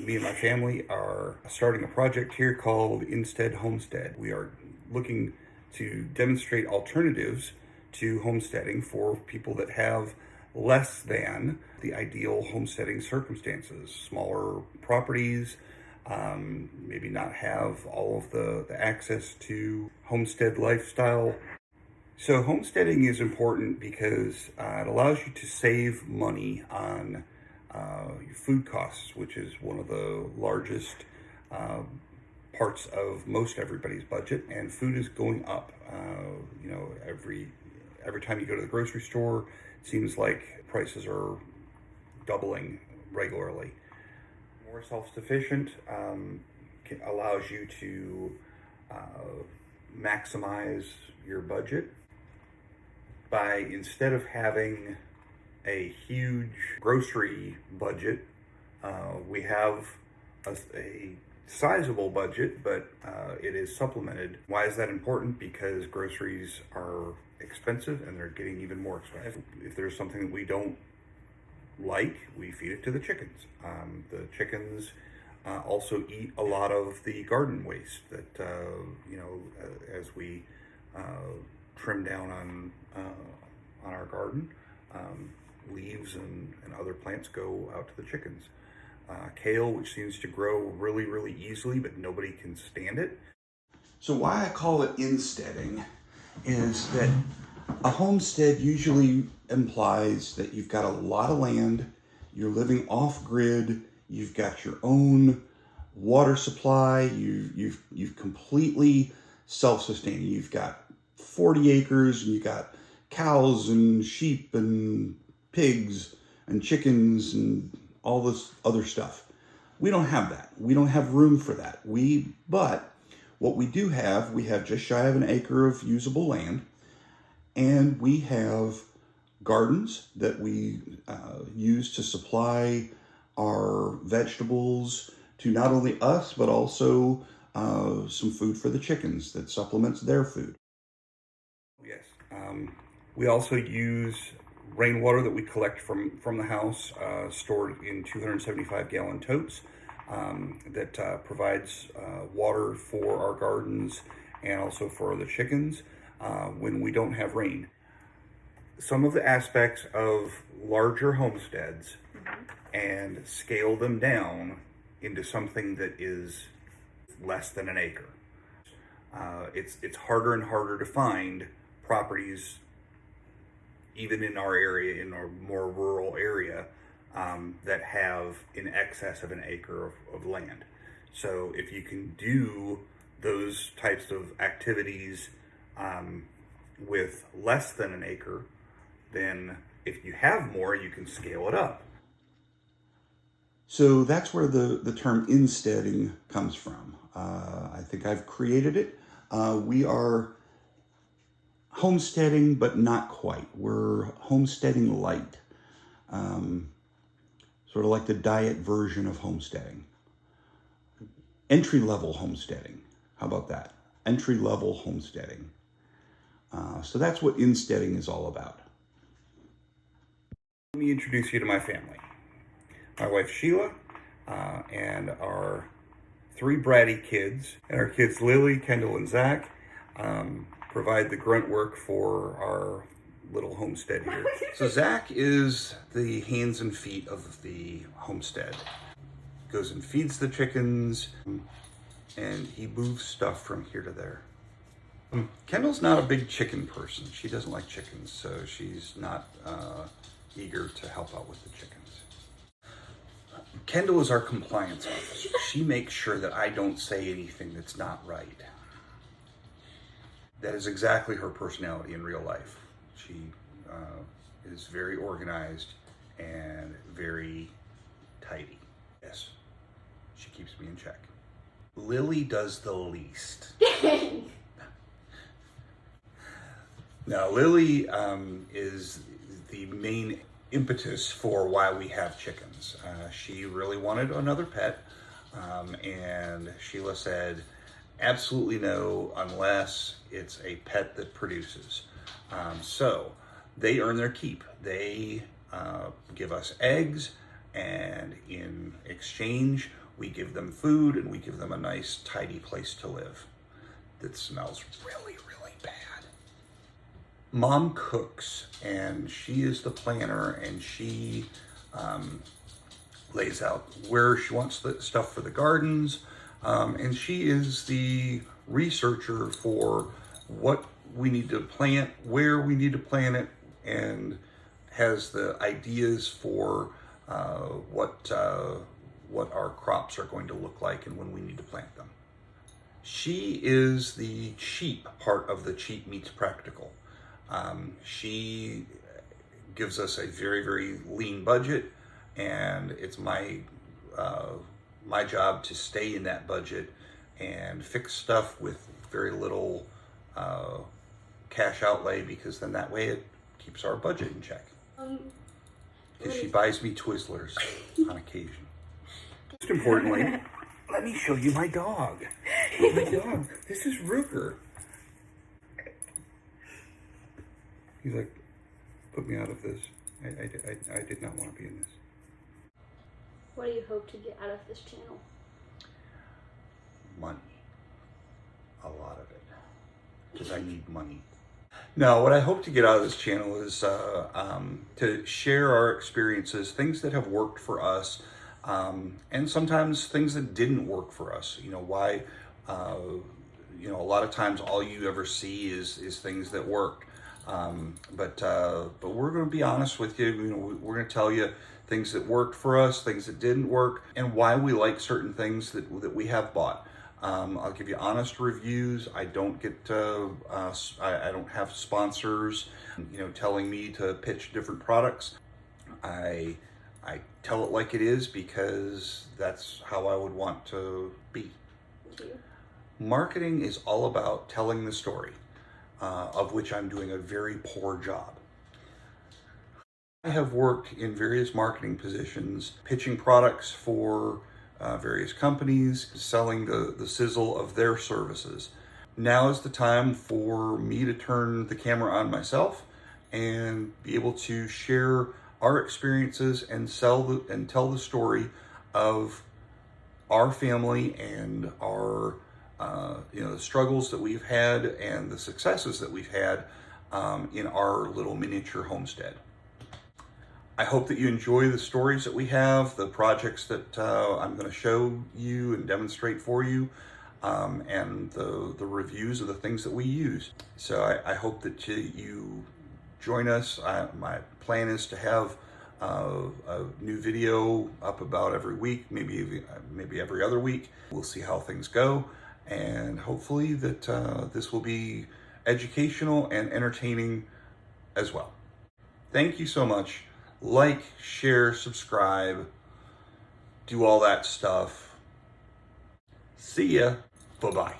Me and my family are starting a project here called Instead Homestead. We are looking to demonstrate alternatives to homesteading for people that have less than the ideal homesteading circumstances, smaller properties, maybe not have all of the access to homestead lifestyle. So homesteading is important because it allows you to save money on your food costs, which is one of the largest parts of most everybody's budget, and food is going up. Every time you go to the grocery store, it seems like prices are doubling regularly. More self-sufficient allows you to maximize your budget by, instead of having a huge grocery budget, we have a sizable budget, but it is supplemented. Why is that important? Because groceries are expensive and they're getting even more expensive. If there's something that we don't like, we feed it to the chickens. The chickens also eat a lot of the garden waste that, as we trim down on our garden, leaves and other plants go out to the chickens. Kale, which seems to grow really, really easily, but nobody can stand it. So why I call it insteading is that a homestead usually implies that you've got a lot of land, you're living off-grid, you've got your own water supply, you've completely self-sustaining. You've got 40 acres and you've got cows and sheep and pigs and chickens and all this other stuff. We don't have that. We don't have room for that. But what we do have, we have just shy of an acre of usable land, and we have gardens that we use to supply our vegetables to not only us, but also some food for the chickens that supplements their food. Yes. We also use rainwater that we collect from the house, stored in 275-gallon totes, that provides water for our gardens and also for the chickens when we don't have rain. Some of the aspects of larger homesteads and scale them down into something that is less than an acre. It's harder and harder to find properties, even in our area, in our more rural area, that have in excess of an acre of land. So if you can do those types of activities with less than an acre, then if you have more, you can scale it up. So that's where the term insteading comes from. I think I've created it. We are homesteading, but not quite. We're homesteading light. Sort of like the diet version of homesteading. Entry-level homesteading. How about that? Entry-level homesteading. So that's what insteading is all about. Let me introduce you to my family. My wife Sheila, and our 3 bratty kids, and our kids Lily, Kendall, and Zach provide the grunt work for our little homestead here. So Zach is the hands and feet of the homestead. Goes and feeds the chickens, and he moves stuff from here to there. Kendall's not a big chicken person. She doesn't like chickens, so she's not eager to help out with the chickens. Kendall is our compliance officer. She makes sure that I don't say anything that's not right. That is exactly her personality in real life. She is very organized and very tidy. Yes, she keeps me in check. Lily does the least. Now, Lily is the main impetus for why we have chickens. She really wanted another pet, and Sheila said, absolutely no, unless it's a pet that produces. So they earn their keep. They give us eggs, and in exchange, We give them food, and we give them a nice, tidy place to live that smells really, really bad. Mom cooks, and she is the planner, and she lays out where she wants the stuff for the gardens, and she is the researcher for what we need to plant, where we need to plant it, and has the ideas for what our crops are going to look like and when we need to plant them. She is the cheap part of the Cheap Meets Practical. She gives us a very, very lean budget, and it's my job to stay in that budget and fix stuff with very little cash outlay, because then that way it keeps our budget in check. Because she buys me Twizzlers on occasion. Most importantly, let me show you my dog. My dog. This is Ruger. He's like, put me out of this. I did not want to be in this. What do you hope to get out of this channel? Money. A lot of it. Because I need money. No, what I hope to get out of this channel is to share our experiences, things that have worked for us, and sometimes things that didn't work for us. You know, why, a lot of times all you ever see is things that worked. But we're going to be honest with you. You know, we're going to tell you things that worked for us, things that didn't work, and why we like certain things that we have bought. I'll give you honest reviews. I don't get I don't have sponsors, telling me to pitch different products. I tell it like it is, because that's how I would want to be. Marketing is all about telling the story, of which I'm doing a very poor job. I have worked in various marketing positions, pitching products for various companies, selling the sizzle of their services. Now is the time for me to turn the camera on myself and be able to share our experiences and tell the story of our family and our the struggles that we've had and the successes that we've had in our little miniature homestead. I hope that you enjoy the stories that we have, the projects that I'm going to show you and demonstrate for you, and the reviews of the things that we use. So I hope that you join us. My plan is to have a new video up about every week, maybe every other week. We'll see how things go, and hopefully that this will be educational and entertaining as well. Thank you so much. Like, share, subscribe, do all that stuff. See ya. Bye-bye.